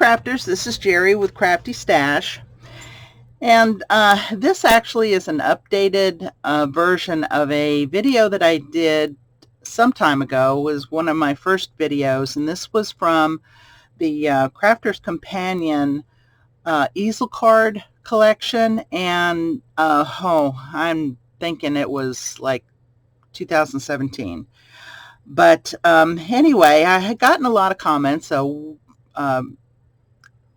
crafters, this is Jerry with Crafty Stash, and this actually is an updated version of a video that I did some time ago. It was one of my first videos, and this was from the Crafter's Companion Easel card collection, and I'm thinking it was like 2017. But anyway, I had gotten a lot of comments, so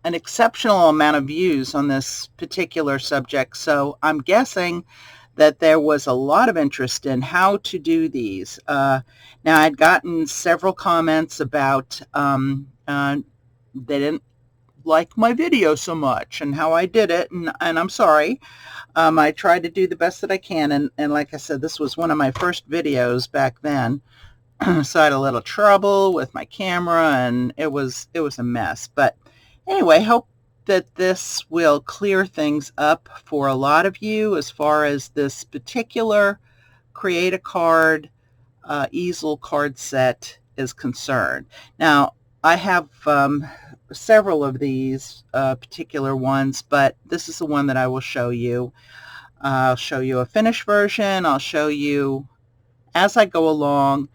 an exceptional amount of views on this particular subject, so I'm guessing that there was a lot of interest in how to do these. Now, I'd gotten several comments about they didn't like my video so much and how I did it, and I'm sorry. I tried to do the best that I can, and like I said, this was one of my first videos back then. So I had a little trouble with my camera, and it was a mess. But anyway, hope that this will clear things up for a lot of you as far as this particular Create a Card easel card set is concerned. Now, I have several of these particular ones, but this is the one that I will show you. I'll show you a finished version. I'll show you as I go along.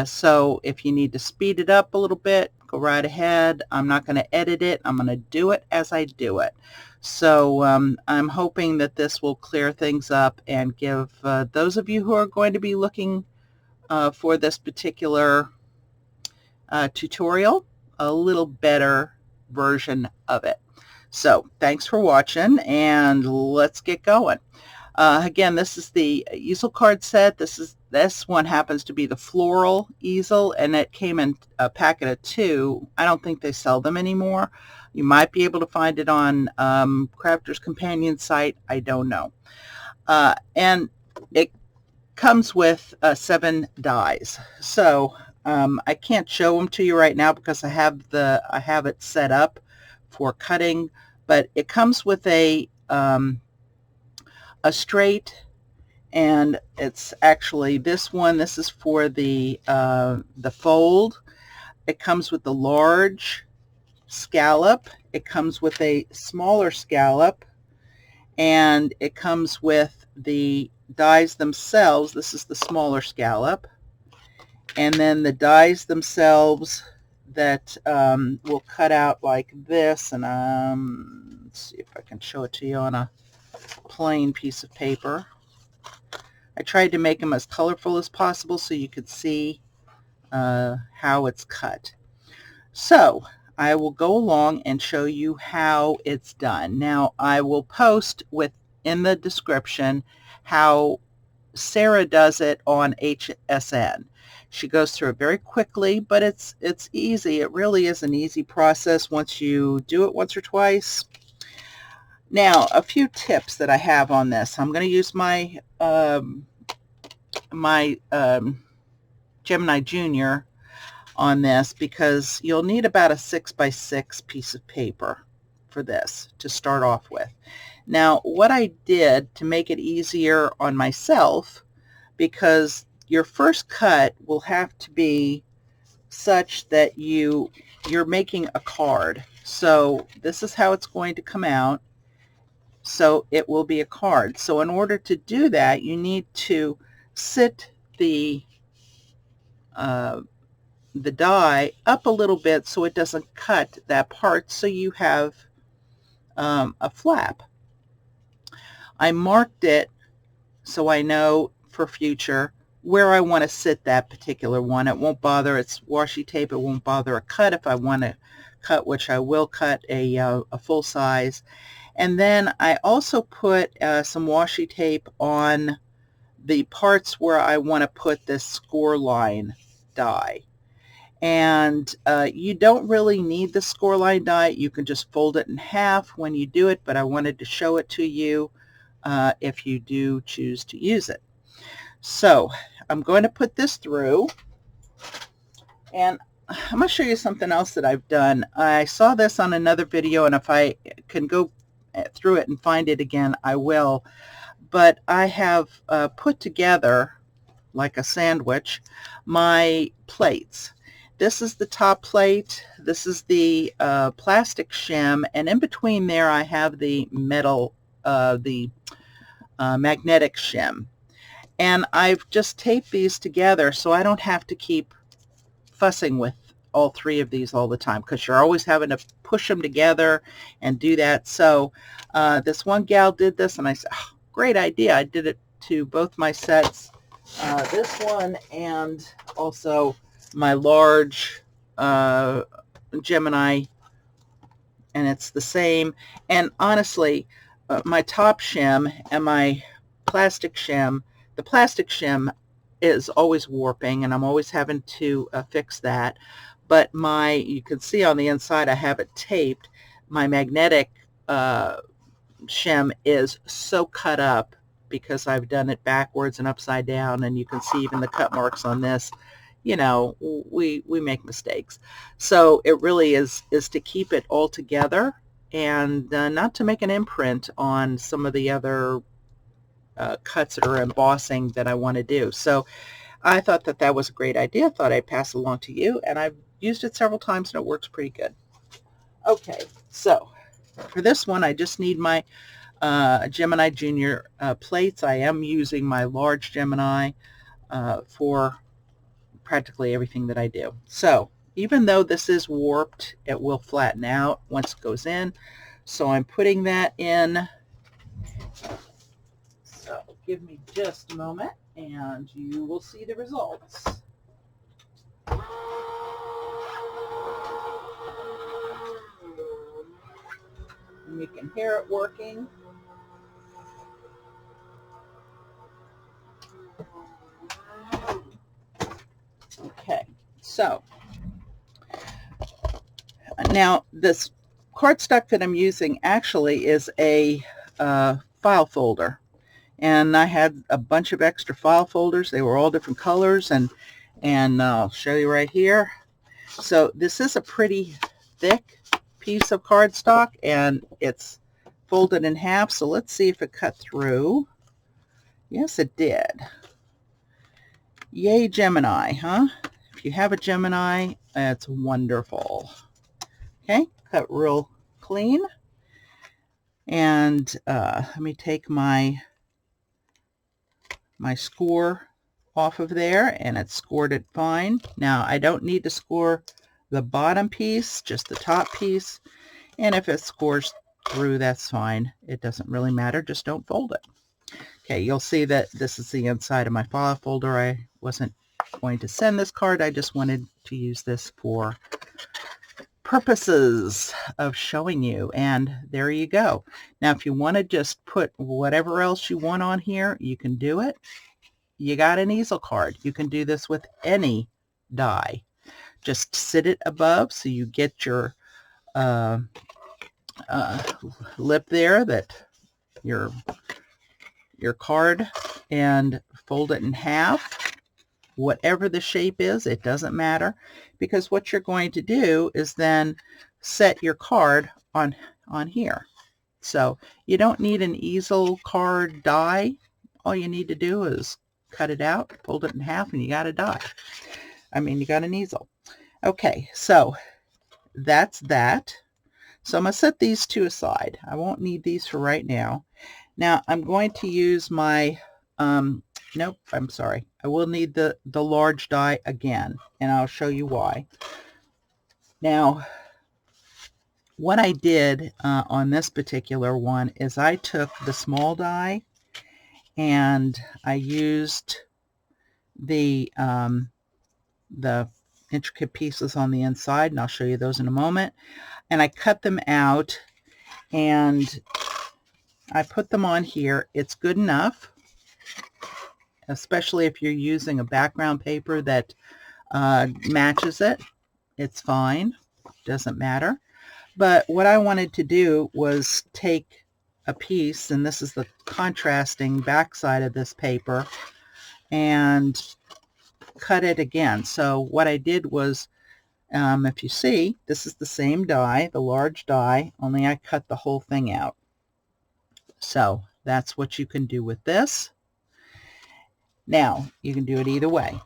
So if you need to speed it up a little bit, go right ahead. I'm not going to edit it. I'm going to do it as I do it. So I'm hoping that this will clear things up and give those of you who are going to be looking for this particular tutorial a little better version of it. So thanks for watching, and let's get going. Again, this is the easel card set. This one happens to be the floral easel, and it came in a packet of 2. I don't think they sell them anymore. You might be able to find it on Crafter's Companion site. I don't know. And it comes with 7 dies. So I can't show them to you right now because I have it set up for cutting, but it comes with a straight, and it's actually this one. This is for the fold. It comes with the large scallop. It comes with a smaller scallop, and it comes with the dies themselves. This is the smaller scallop, and then the dies themselves that will cut out like this. And let's see if I can show it to you on a plain piece of paper. I tried to make them as colorful as possible so you could see how it's cut. So I will go along and show you how it's done. Now, I will post in the description how Sarah does it on HSN. She goes through it very quickly, but it's easy. It really is an easy process once you do it once or twice. Now, a few tips that I have on this. I'm going to use my Gemini Junior on this because you'll need about a 6x6 piece of paper for this to start off with. Now, what I did to make it easier on myself, because your first cut will have to be such that you're making a card. So this is how it's going to come out. So it will be a card. So in order to do that, you need to sit the die up a little bit so it doesn't cut that part, so you have a flap. I marked it so I know for future where I want to sit that particular one. It won't bother, it's washi tape, it won't bother a cut if I want to cut, which I will cut a full size. And then I also put some washi tape on the parts where I want to put this score line die. And you don't really need the score line die. You can just fold it in half when you do it, but I wanted to show it to you if you do choose to use it. So I'm going to put this through, and I'm going to show you something else that I've done. I saw this on another video, and if I can go through it and find it again, I will. But I have put together, like a sandwich, my plates. this is the top plate, this is the plastic shim, and in between there I have the metal, magnetic shim. And I've just taped these together so I don't have to keep fussing with all three of these all the time, because you're always having to push them together and do that. So this one gal did this, and I said, oh, great idea. I did it to both my sets, this one and also my large Gemini, and it's the same. And honestly, my top shim and my plastic shim, the plastic shim is always warping, and I'm always having to fix that. But you can see on the inside I have it taped. My magnetic shim is so cut up because I've done it backwards and upside down, and you can see even the cut marks on this. You know, we make mistakes. So it really is to keep it all together, and not to make an imprint on some of the other cuts or embossing that I want to do. So I thought that was a great idea. I thought I'd pass it along to you, and I've used it several times and it works pretty good. Okay, so for this one I just need my Gemini Junior plates. I am using my large Gemini for practically everything that I do. So even though this is warped, it will flatten out once it goes in. So I'm putting that in. So give me just a moment and you will see the results. And you can hear it working. Okay, so now this cardstock that I'm using actually is a file folder. And I had a bunch of extra file folders. They were all different colors, and I'll show you right here. So this is a pretty thick piece of cardstock, and it's folded in half. So let's see if it cut through. Yes, it did. Yay, Gemini, huh? If you have a Gemini, it's wonderful. Okay, cut real clean. And let me take my score off of there, and it scored it fine. Now I don't need to score the bottom piece, just the top piece, and if it scores through, that's fine. It doesn't really matter, just don't fold it. Okay, you'll see that this is the inside of my file folder. I wasn't going to send this card, I just wanted to use this for purposes of showing you, and there you go. Now if you want to just put whatever else you want on here, you can do it. You got an easel card. You can do this with any die. Just sit it above so you get your lip there, that your card, and fold it in half. Whatever the shape is, it doesn't matter, because what you're going to do is then set your card on here. So you don't need an easel card die. All you need to do is cut it out, fold it in half, and you got a die. I mean, you got an easel. Okay, so that's that. So I'm going to set these two aside. I won't need these for right now. Now I'm going to use my nope, I'm sorry. I will need the large die again, and I'll show you why. Now, what I did on this particular one is I took the small die and I used the intricate pieces on the inside, and I'll show you those in a moment. And I cut them out and I put them on here. It's good enough, especially if you're using a background paper that matches it. It's fine, doesn't matter. But what I wanted to do was take a piece, and this is the contrasting backside of this paper, and cut it again. So what I did was, if you see, this is the same die, the large die, only I cut the whole thing out. So that's what you can do with this. Now, you can do it either way.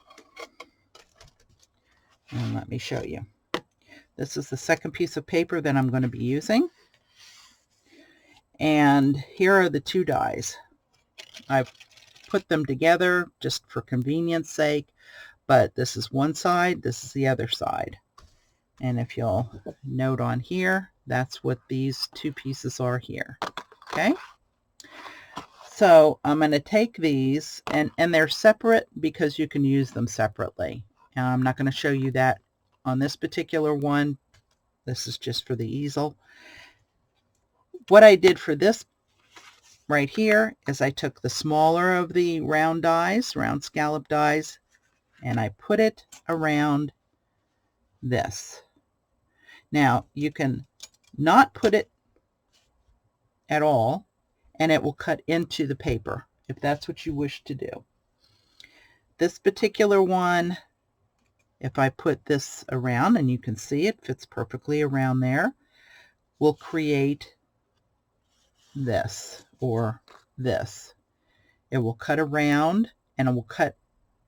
And let me show you. This is the second piece of paper that I'm going to be using. And here are the two dies. I've put them together just for convenience sake, but this is one side, this is the other side. And if you'll note on here, that's what these two pieces are here. Okay? So I'm going to take these, and they're separate because you can use them separately. And I'm not going to show you that on this particular one. This is just for the easel. What I did for this right here is I took the smaller of the round dies, round scallop dies, and I put it around this. Now you can not put it at all, and it will cut into the paper if that's what you wish to do. This particular one, if I put this around, and you can see it fits perfectly around there, will create this or this. It will cut around and it will cut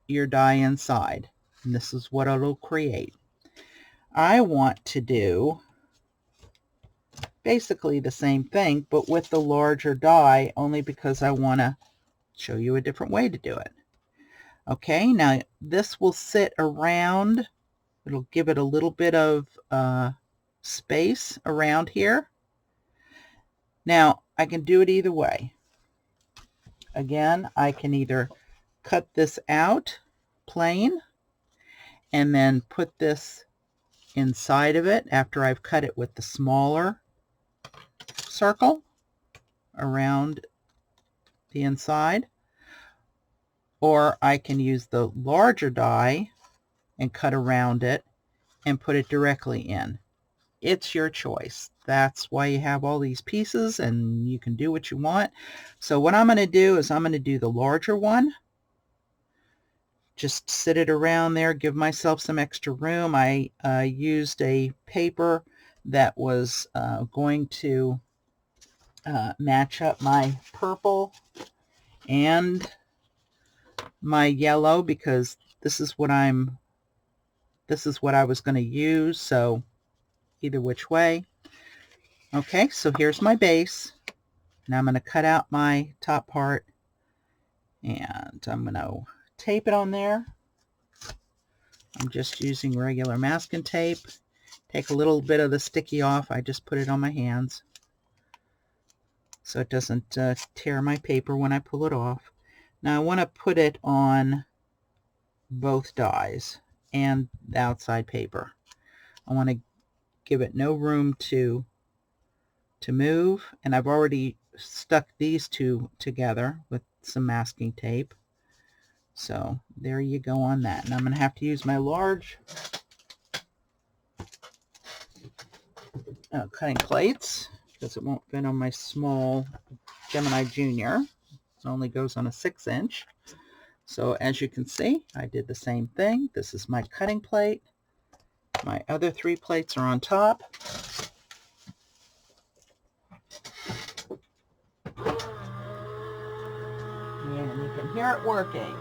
your die inside, and this is what it'll create. I want to do basically the same thing, but with the larger die, only because I want to show you a different way to do it. Okay, now this will sit around. It'll give it a little bit of space around here. Now I can do it either way. Again, I can either cut this out plain and then put this inside of it after I've cut it with the smaller circle around the inside, or I can use the larger die and cut around it and put it directly in. It's your choice. That's why you have all these pieces, and you can do what you want. So what I'm going to do is I'm going to do the larger one. Just sit it around there, give myself some extra room. I used a paper that was going to match up my purple and my yellow, because this is what I was going to use, so either which way. Okay, so here's my base. Now I'm going to cut out my top part, and I'm going to tape it on there. I'm just using regular masking tape. Take a little bit of the sticky off. I just put it on my hands so it doesn't tear my paper when I pull it off. Now I want to put it on both dies and the outside paper. I want to give it no room to move, and I've already stuck these two together with some masking tape. So there you go on that. And I'm going to have to use my large cutting plates because it won't fit on my small Gemini Junior. It only goes on a 6-inch. So as you can see, I did the same thing. This is my cutting plate. My other 3 plates are on top. And you can hear it working.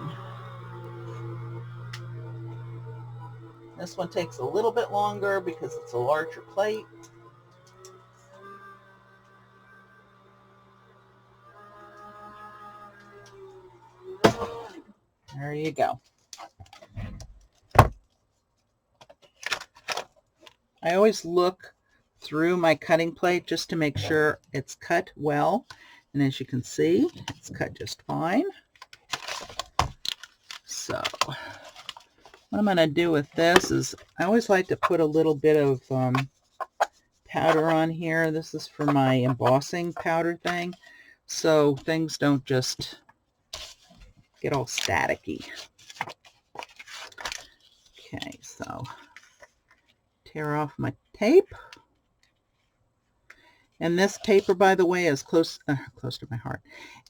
This one takes a little bit longer because it's a larger plate. There you go. I always look through my cutting plate just to make sure it's cut well. And as you can see, it's cut just fine. So what I'm going to do with this is I always like to put a little bit of powder on here. This is for my embossing powder thing, so things don't just get all staticky. Okay, so tear off my tape. And this paper, by the way, is close to my heart,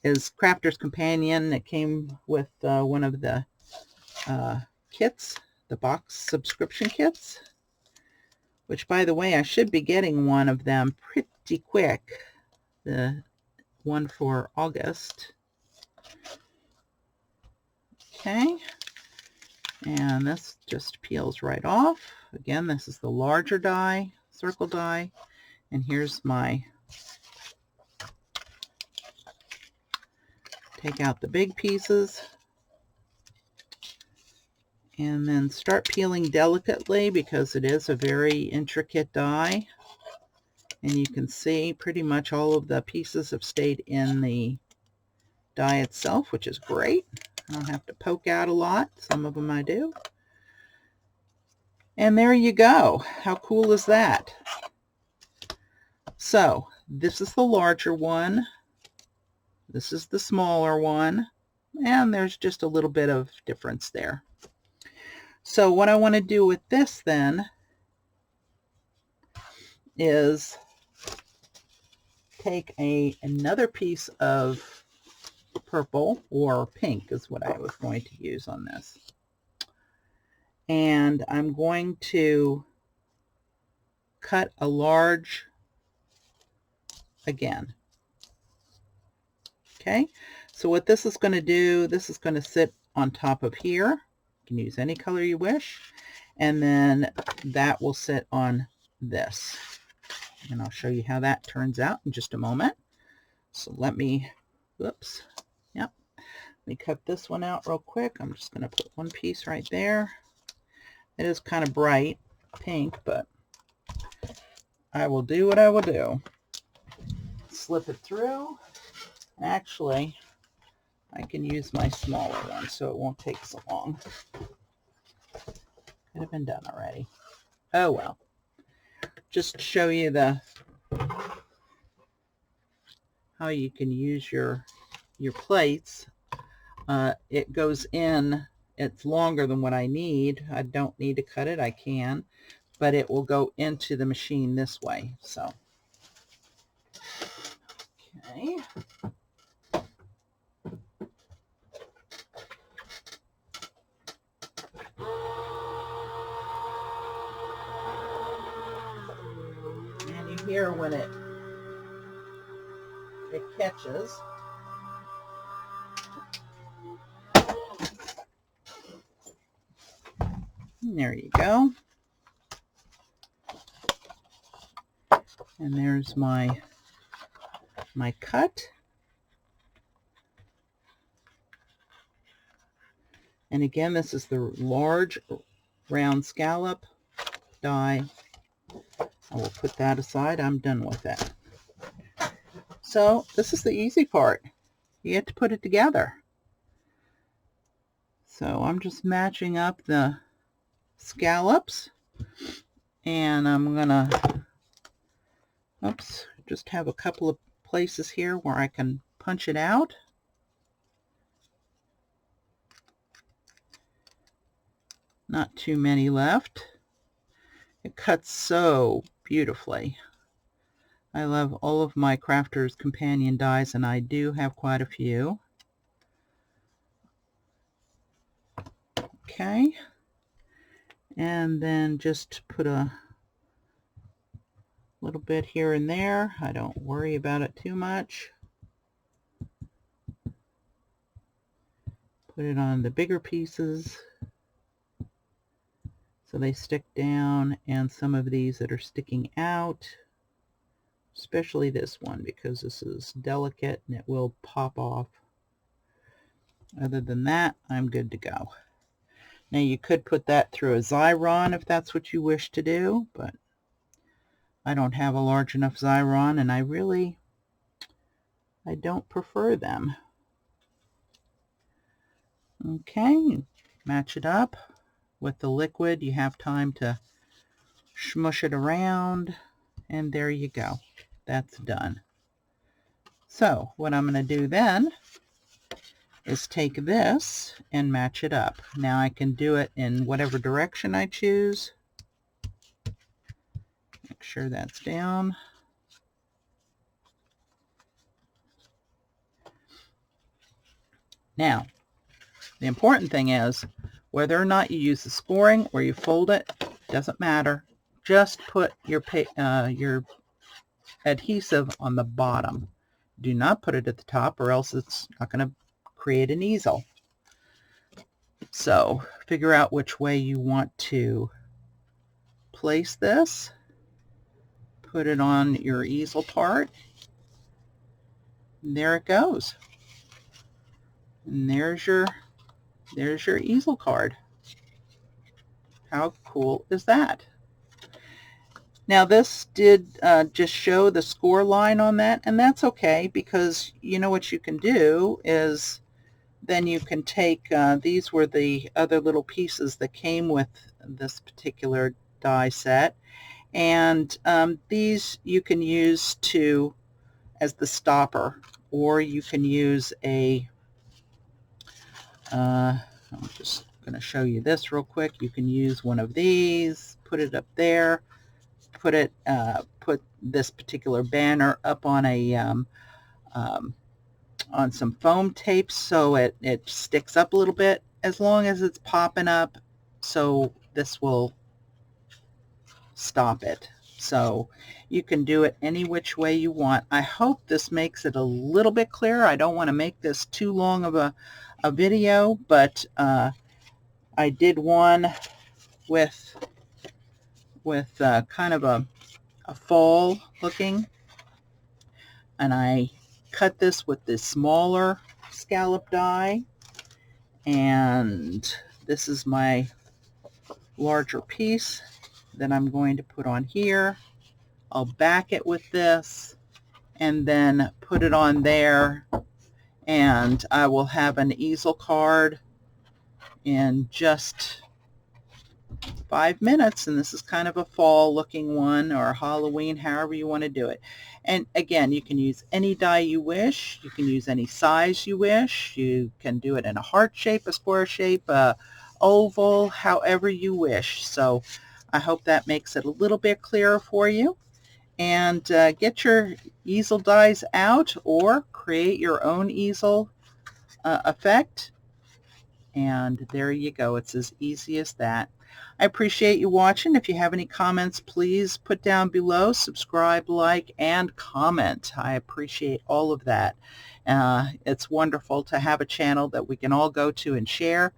is Crafter's Companion. It came with one of the kits, the box subscription kits, which, by the way, I should be getting one of them pretty quick, the one for August. Okay, And this just peels right off. Again, this is the larger die, circle die. And here's my, take out the big pieces. And then start peeling delicately because it is a very intricate die. And you can see pretty much all of the pieces have stayed in the die itself, which is great. I don't have to poke out a lot. Some of them I do. And there you go. How cool is that? So this is the larger one. This is the smaller one. And there's just a little bit of difference there. So what I want to do with this then is take another piece of purple, or pink is what I was going to use on this. And I'm going to cut a large again. Okay, so what this is going to do, this is going to sit on top of here. You can use any color you wish. And then that will sit on this. And I'll show you how that turns out in just a moment. So let me, whoops, yep. Let me cut this one out real quick. I'm just going to put one piece right there. It is kind of bright pink, but I will do what I will do. Slip it through. Actually, I can use my smaller one so it won't take so long. Could have been done already. Oh well. Just to show you how you can use your plates. It goes in, it's longer than what I need. I don't need to cut it, I can, but it will go into the machine this way. So, okay. And you hear when it catches. And there you go. And there's my cut. And again, this is the large round scallop die. I will put that aside. I'm done with that. So this is the easy part. You get to put it together. So I'm just matching up the scallops, and I'm gonna, oops, just have a couple of places here where I can punch it out. Not too many left. It cuts so beautifully. I love all of my Crafter's Companion dies, and I do have quite a few. Okay. And then just put a little bit here and there. I don't worry about it too much. Put it on the bigger pieces so they stick down, and some of these that are sticking out, especially this one because this is delicate and it will pop off. Other than that, I'm good to go. Now you could put that through a Xyron if that's what you wish to do, but I don't have a large enough Xyron, and I don't prefer them. Okay, match it up with the liquid. You have time to smush it around, and there you go. That's done. So what I'm going to do then is take this and match it up. Now I can do it in whatever direction I choose. Make sure that's down. Now, the important thing is whether or not you use the scoring or you fold it, doesn't matter. Just put your adhesive on the bottom. Do not put it at the top, or else it's not going to create an easel. So figure out which way you want to place this. Put it on your easel part. And there it goes. And there's your easel card. How cool is that? Now this did just show the score line on that, and that's okay, because you know what you can do is then you can take, these were the other little pieces that came with this particular die set, and these you can use to as the stopper, or you can use a, I'm just going to show you this real quick. You can use one of these, put it up there, put this particular banner up on a on some foam tape so it sticks up a little bit, as long as it's popping up, so this will stop it. So you can do it any which way you want. I hope this makes it a little bit clearer. I don't want to make this too long of a video, but I did one with kind of a fall looking, and I cut this with this smaller scallop die, and this is my larger piece that I'm going to put on here. I'll back it with this and then put it on there, and I will have an easel card in just 5 minutes. And this is kind of a fall looking one, or Halloween, however you want to do it. And again, you can use any die you wish. You can use any size you wish. You can do it in a heart shape, a square shape, a oval, however you wish. So I hope that makes it a little bit clearer for you. And get your easel dies out, or create your own easel effect. And there you go. It's as easy as that. I appreciate you watching. If you have any comments, please put down below. Subscribe, like, and comment. I appreciate all of that. It's wonderful to have a channel that we can all go to and share.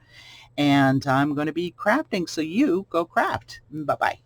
And I'm going to be crafting, so you go craft. Bye-bye.